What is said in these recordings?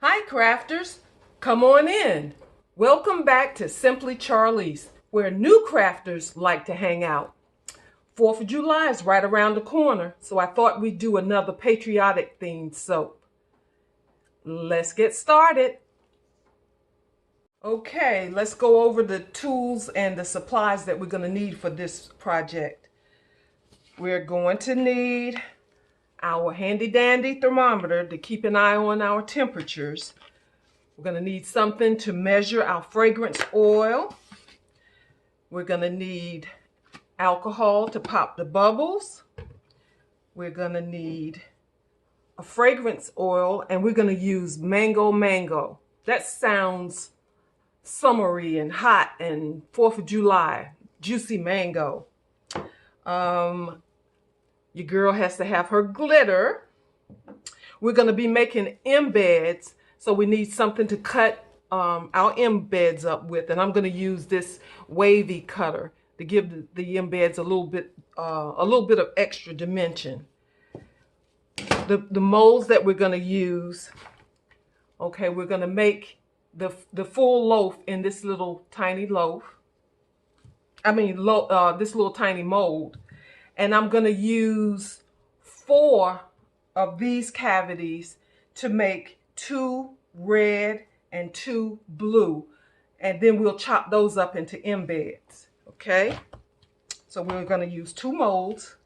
Hi crafters, come on in. Welcome back to Simply Charlease, where new crafters like to hang out. 4th of July is right around the corner, so I thought we'd do another patriotic themed soap. Let's get started. Okay, let's go over the tools and the supplies that we're going to need for this project. We're going to need our handy dandy thermometer to keep an eye on our temperatures. We're going to need something to measure our fragrance oil. We're going to need alcohol to pop the bubbles. We're going to need a fragrance oil, and we're going to use mango. That sounds summery and hot and 4th of July, juicy mango. Your girl has to have her glitter. We're going to be making embeds, so we need something to cut our embeds up with, and I'm going to use this wavy cutter to give the embeds a little bit of extra dimension. The molds that we're going to use, okay, we're going to make the full loaf in this little tiny loaf. This little tiny mold, and I'm going to use 4 of these cavities to make 2 red and 2 blue, and then we'll chop those up into embeds. Okay, so we're going to use 2 molds.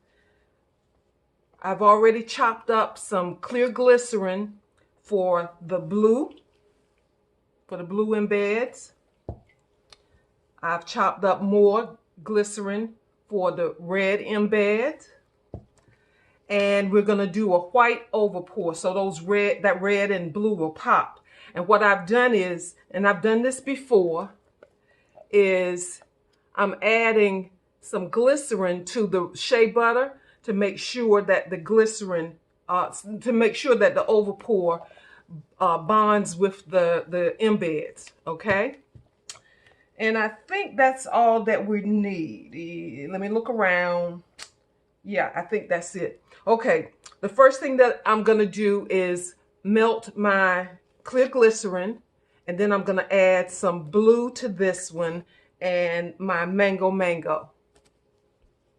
I've already chopped up some clear glycerin for the blue embeds. I've chopped up more glycerin for the red embed. And we're going to do a white overpour, so that red and blue will pop. And what I've done is, and I've done this before, is I'm adding some glycerin to the shea butter to make sure that the glycerin, to make sure that the overpour bonds with the embeds, okay? And I think that's all that we need. Let me look around. Yeah, I think that's it. Okay, the first thing that I'm going to do is melt my clear glycerin, and then I'm going to add some blue to this one and my mango.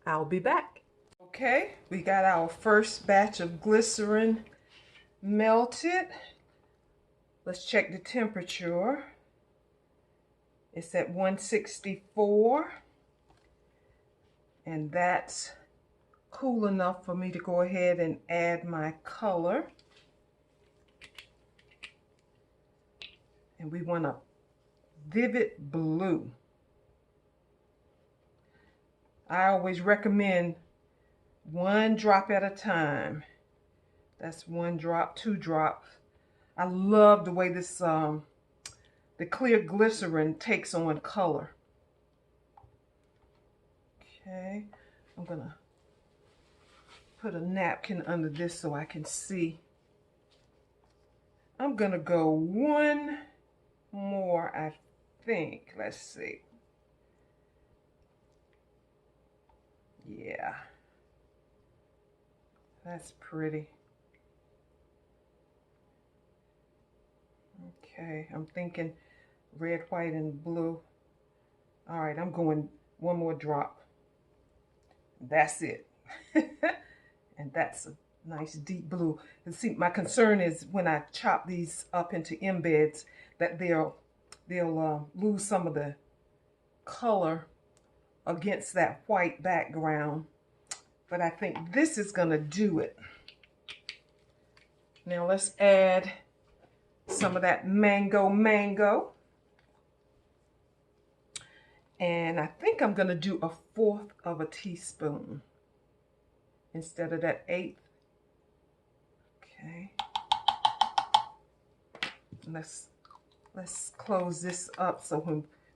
I'll be back. Okay, we got our first batch of glycerin melted. Let's check the temperature. It's at 164, and that's cool enough for me to go ahead and add my color. And we want a vivid blue. I always recommend 1 drop at a time. That's 1 drop, 2 drops. I love the way this the clear glycerin takes on color. Okay, I'm gonna put a napkin under this so I can see. I'm gonna go 1 more, I think. Let's see. Yeah, that's pretty. Okay, I'm thinking red, white, and blue. All right, I'm going 1 more drop. That's it. And that's a nice deep blue. And see, my concern is when I chop these up into embeds that they'll lose some of the color against that white background. But I think this is gonna do it. Now let's add some of that mango. And I think I'm gonna do a 1/4 of a teaspoon instead of that 1/8. Okay. Let's close this up so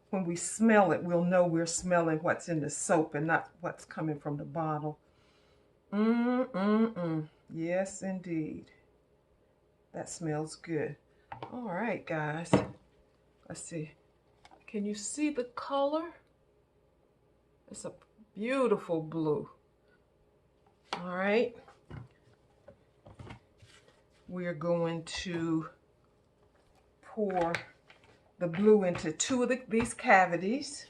when we smell it, we'll know we're smelling what's in the soap and not what's coming from the bottle. Yes, indeed. That smells good. All right, guys. Let's see. Can you see the color? It's a beautiful blue. All right. We're going to pour the blue into two of these cavities.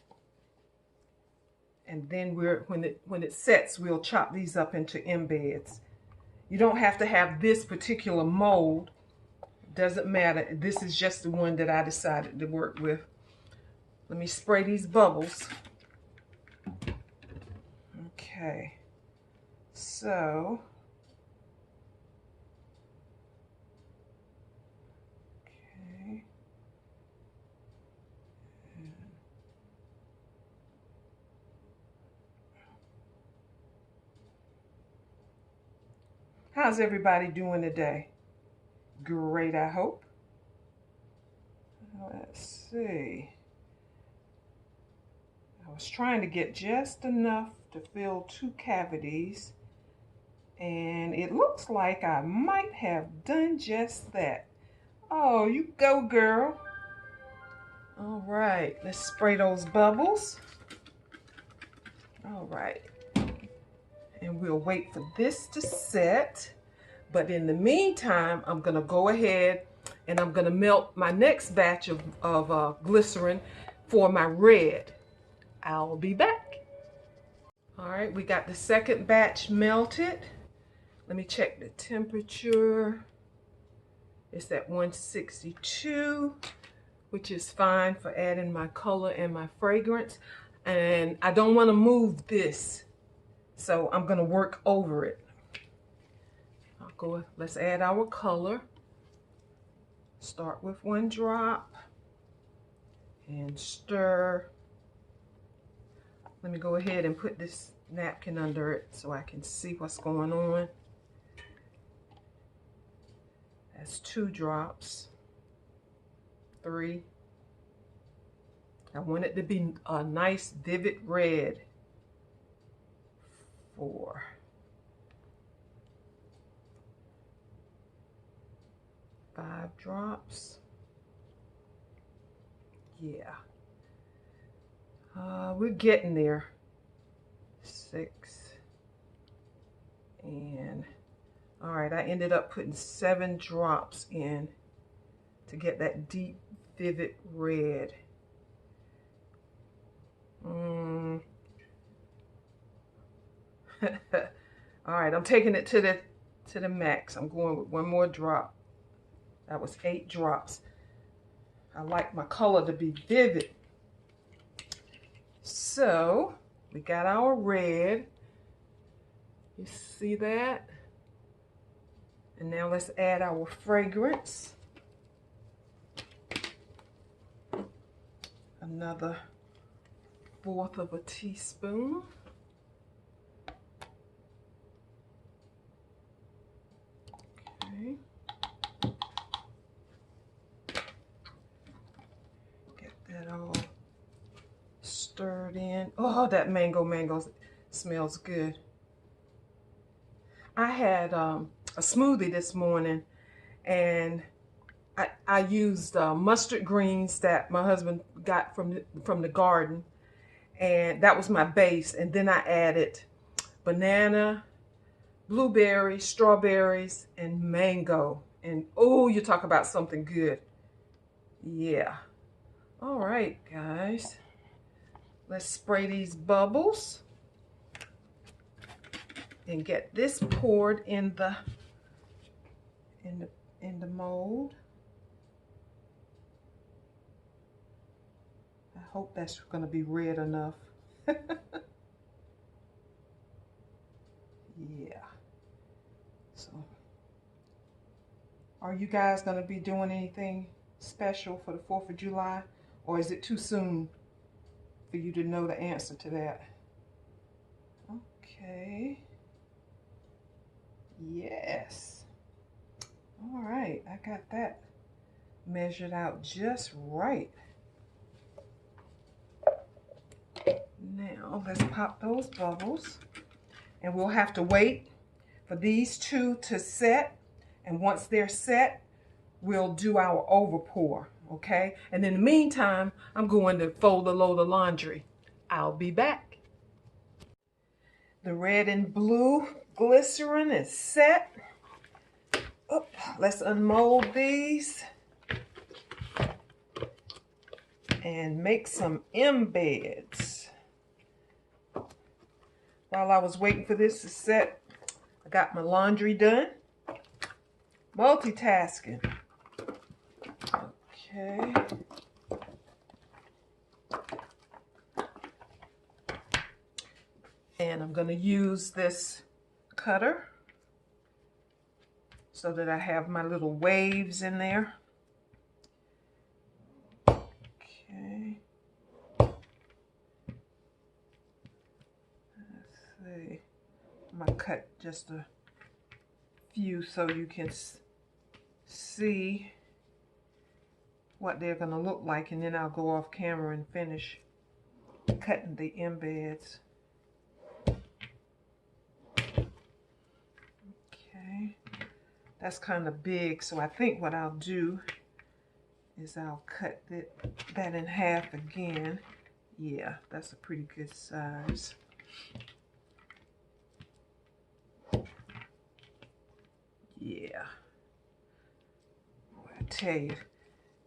And then when it sets, we'll chop these up into embeds. You don't have to have this particular mold. Doesn't matter. This is just the one that I decided to work with. Let me spray these bubbles. Okay. So, okay. How's everybody doing today? Great, I hope. Let's see. I was trying to get just enough to fill two cavities, and it looks like I might have done just that. Oh, you go, girl. All right, let's spray those bubbles. All right. And we'll wait for this to set. But in the meantime, I'm going to go ahead and I'm going to melt my next batch of glycerin for my red. I'll be back. All right, we got the second batch melted. Let me check the temperature. It's at 162, which is fine for adding my color and my fragrance. And I don't want to move this, so I'm going to work over it. Let's add our color. Start with 1 drop and stir. Let me go ahead and put this napkin under it so I can see what's going on. That's 2 drops. 3. I want it to be a nice vivid red. 4. 5 drops. Yeah. We're getting there. 6. And all right, I ended up putting 7 drops in to get that deep, vivid red. All right, I'm taking it to the max. I'm going with 1 more drop. That was 8 drops. I like my color to be vivid. So we got our red. You see that? And now let's add our fragrance. Another 1/4 of a teaspoon. Okay. Get that all stirred in. Oh, that mango smells good. I had a smoothie this morning, and I used mustard greens that my husband got from the garden, and that was my base. And then I added banana, blueberries, strawberries, and mango. And oh, you talk about something good. Yeah. All right, guys. Let's spray these bubbles and get this poured in the mold. I hope that's going to be red enough. Yeah. So, are you guys going to be doing anything special for the 4th of July, or is it too soon for you to know the answer to that? Okay. Yes. All right, I got that measured out just right. Now let's pop those bubbles, and we'll have to wait for these 2 to set, and once they're set, we'll do our over pour, okay? And in the meantime, I'm going to fold a load of laundry. I'll be back. The red and blue glycerin is set. Oh, let's unmold these. and make some embeds. While I was waiting for this to set, I got my laundry done. Multitasking. Okay. And I'm going to use this cutter so that I have my little waves in there. Okay. Let's see. I'm going to cut just a few so you can see what they're going to look like, and then I'll go off camera and finish cutting the embeds. Okay, that's kind of big, so I think what I'll do is I'll cut that in half again. Yeah, that's a pretty good size. Yeah, I tell you,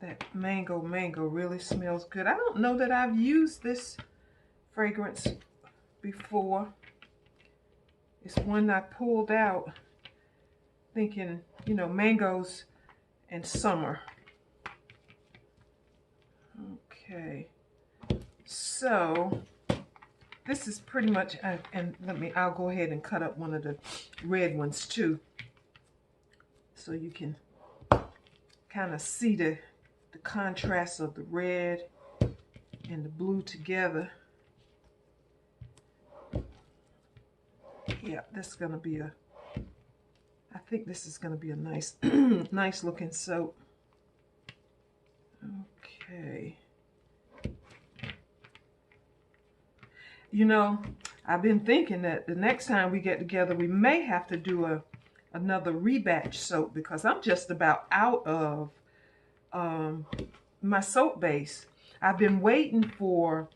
that mango really smells good. I don't know that I've used this fragrance before. It's one I pulled out thinking, you know, mangoes and summer. Okay, so this is pretty much, and I'll go ahead and cut up one of the red ones too, so you can kind of see the contrast of the red and the blue together. Yeah, this is gonna be I think this is gonna be a nice, nice looking soap. Okay. You know, I've been thinking that the next time we get together, we may have to do another rebatch soap, because I'm just about out of my soap base. I've been waiting for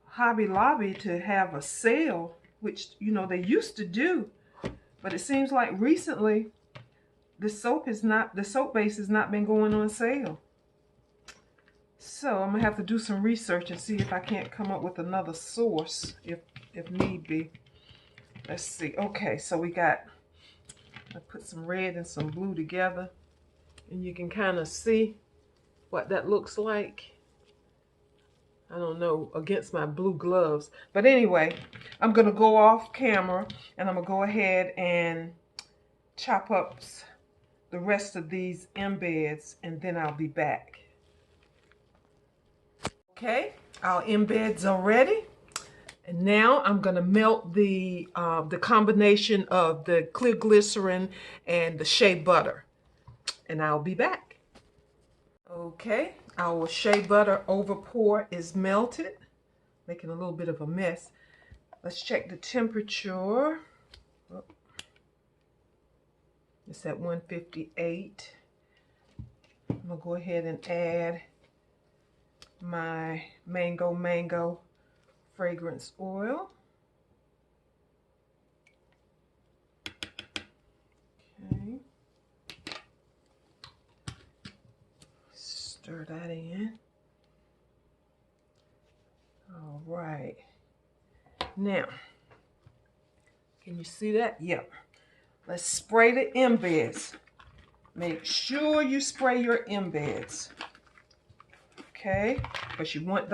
Hobby Lobby to have a sale, which, you know, they used to do, but it seems like recently the soap base has not been going on sale. So I'm gonna have to do some research and see if I can't come up with another source if need be. Let's see. Okay, so I put some red and some blue together, and you can kind of see what that looks like. I don't know, against my blue gloves. But anyway, I'm gonna go off camera and I'm gonna go ahead and chop up the rest of these embeds, and then I'll be back. Okay, our embeds are ready. And now I'm going to melt the combination of the clear glycerin and the shea butter. And I'll be back. Okay, our shea butter over pour is melted. Making a little bit of a mess. Let's check the temperature. Oh, it's at 158. I'm going to go ahead and add my mango fragrance oil. Okay. Stir that in. All right. Now, can you see that? Yep. Let's spray the embeds. Make sure you spray your embeds. Okay? Because you want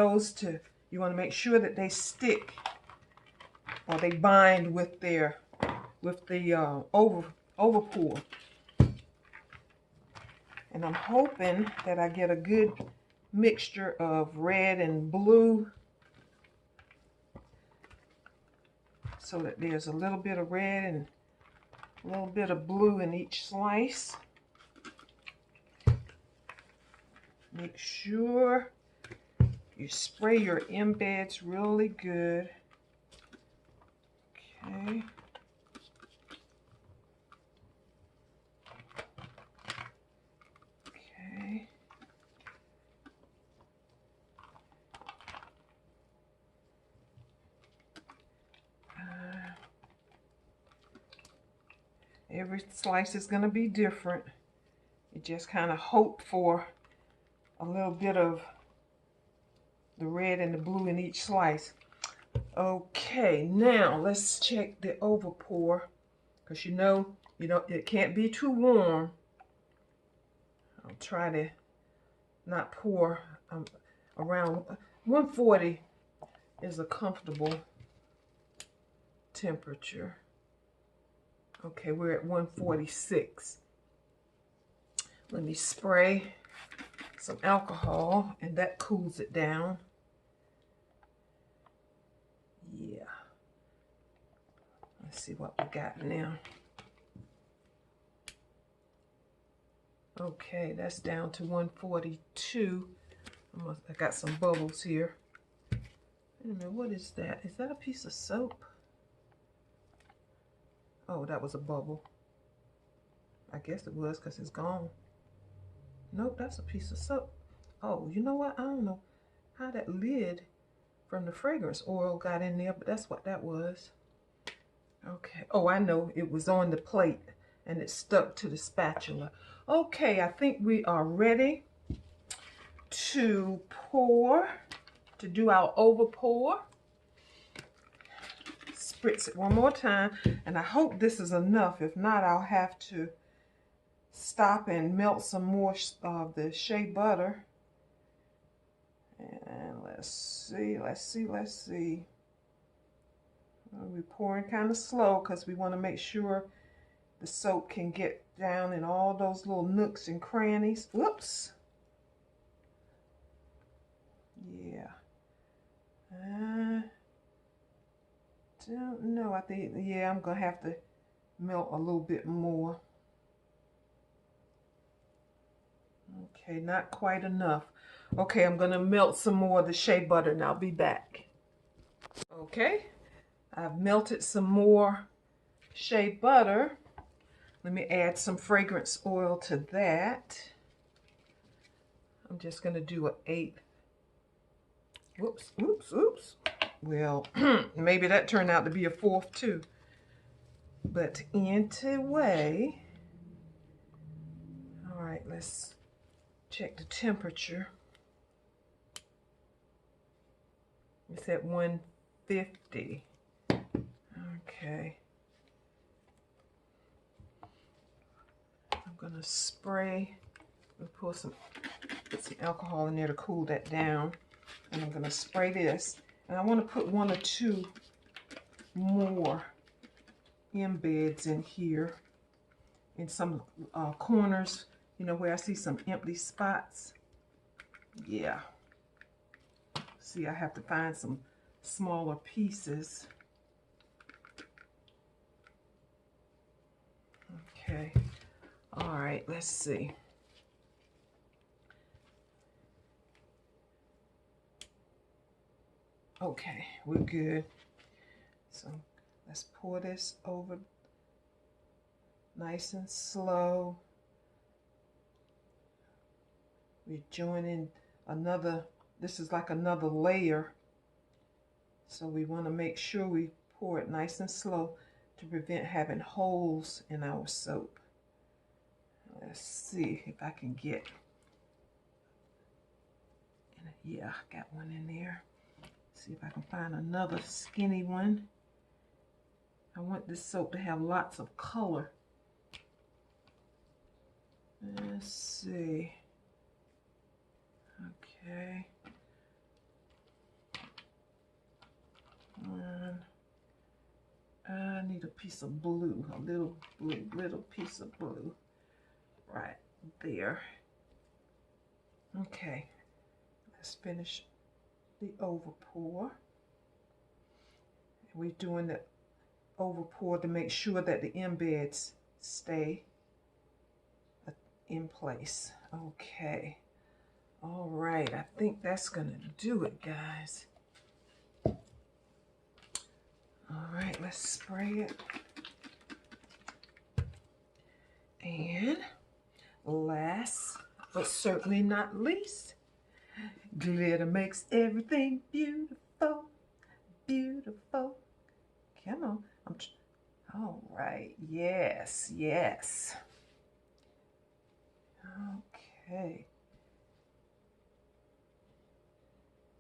you want to make sure that they stick or they bind with the over pour. And I'm hoping that I get a good mixture of red and blue, so that there's a little bit of red and a little bit of blue in each slice. Make sure you spray your embeds really good. Okay. Okay. Every slice is going to be different. You just kind of hope for a little bit of the red and the blue in each slice. Okay, now let's check the over pour, because you know it can't be too warm. I'll try to not pour around 140 is a comfortable temperature. Okay, we're at 146. Let me spray some alcohol, and that cools it down. Yeah. Let's see what we got now. Okay, that's down to 142. I got some bubbles here. Wait a minute, what is that? Is that a piece of soap? Oh, that was a bubble. I guess it was because it's gone. Nope, that's a piece of soap. Oh, you know what? I don't know how that lid from the fragrance oil got in there, but that's what that was. Okay. Oh, I know. It was on the plate and it stuck to the spatula. Okay, I think we are ready to pour, to do our over pour. Spritz it one more time, and I hope this is enough. If not, I'll have to stop and melt some more of the shea butter. And let's see. We're pouring kind of slow because we want to make sure the soap can get down in all those little nooks and crannies. Whoops. Yeah. Don't know. I think, yeah, I'm going to have to melt a little bit more. Okay, not quite enough. Okay, I'm going to melt some more of the shea butter and I'll be back. Okay, I've melted some more shea butter. Let me add some fragrance oil to that. I'm just going to do an 1/8. Oops. Well, maybe that turned out to be a 1/4 too. But anyway, all right, let's check the temperature. It's at 150. Okay. I'm gonna spray. We'll put some alcohol in there to cool that down. And I'm gonna spray this. And I want to put 1 or 2 more embeds in here, in some corners, you know, where I see some empty spots. Yeah. See, I have to find some smaller pieces. Okay. All right, let's see. Okay, we're good. So let's pour this over nice and slow. We're joining another, this is like another layer. So we want to make sure we pour it nice and slow to prevent having holes in our soap. Let's see if I can get, yeah, I got one in there. See if I can find another skinny one. I want this soap to have lots of color. Let's see. Okay. I need a piece of blue, a little piece of blue right there. Okay, let's finish the over pour. We're doing the over pour to make sure that the embeds stay in place. Okay. All right, I think that's gonna do it, guys. All right, let's spray it. And last but certainly not least, glitter makes everything beautiful, beautiful. Come on. All right. Yes, yes. Okay.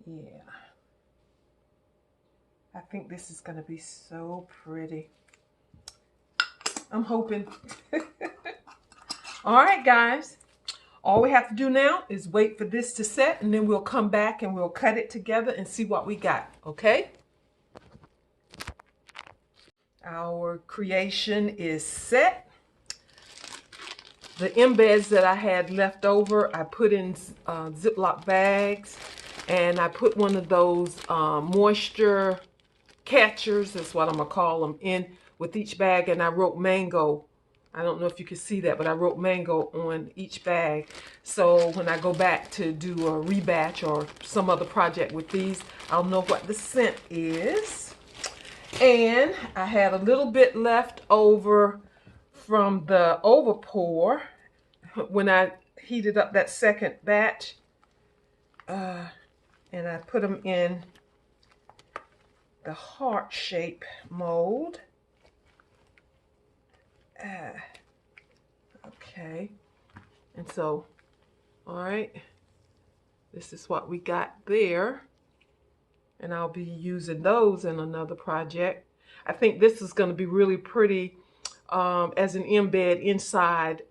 Yeah. I think this is going to be so pretty. I'm hoping. All right, guys. All we have to do now is wait for this to set, and then we'll come back and we'll cut it together and see what we got, okay? Our creation is set. The embeds that I had left over, I put in Ziploc bags, and I put one of those moisture catchers, that's what I'm gonna call them, in with each bag, and I wrote mango. I don't know if you can see that, but I wrote mango on each bag. So when I go back to do a rebatch or some other project with these, I'll know what the scent is. And I had a little bit left over from the overpour when I heated up that second batch. And I put them in the heart shape mold. Okay, and so, all right, this is what we got there, and I'll be using those in another project. I think this is going to be really pretty as an embed inside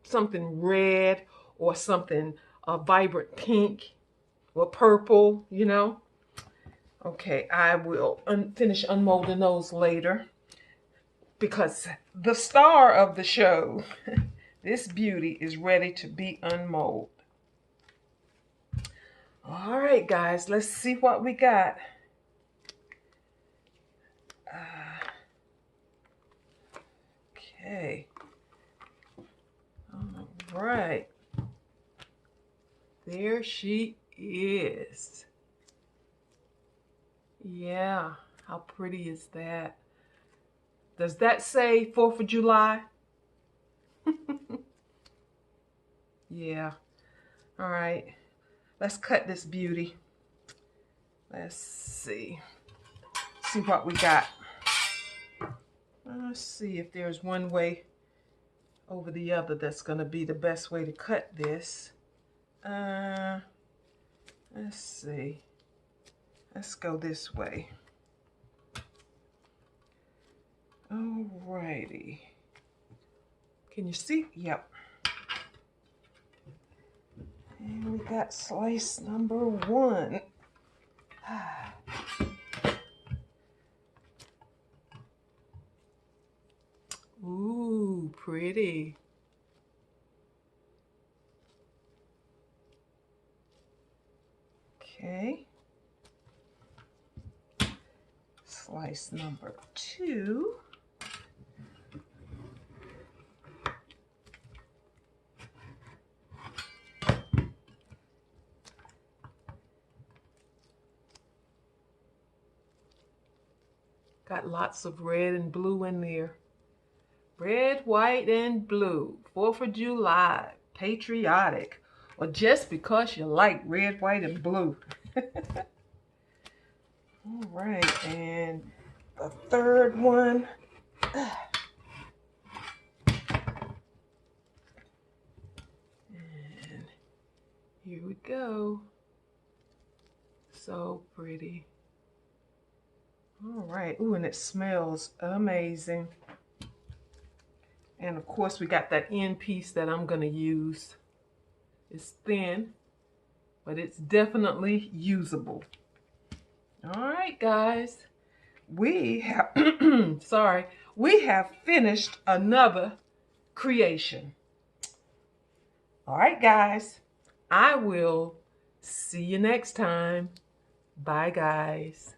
something red or something vibrant pink or purple, you know. Okay, I will finish unmolding those later, because the star of the show, this beauty, is ready to be unmolded. All right, guys, let's see what we got. Okay. All right. There she is. Yeah, how pretty is that? Does that say 4th of July? Yeah. All right. Let's cut this beauty. Let's see. See what we got. Let's see if there's one way over the other that's going to be the best way to cut this. Let's see. Let's go this way. Alrighty. Can you see? Yep. And we got slice number 1. Ooh, pretty. Okay. Slice number 2. Got lots of red and blue in there. Red, white, and blue. 4th of July. Patriotic. Or just because you like red, white, and blue. All right, and the third one. And here we go. So pretty. All right. Ooh, and it smells amazing. And of course, we got that end piece that I'm going to use. It's thin, but it's definitely usable. All right, guys. We have, sorry, we have finished another creation. All right, guys. I will see you next time. Bye, guys.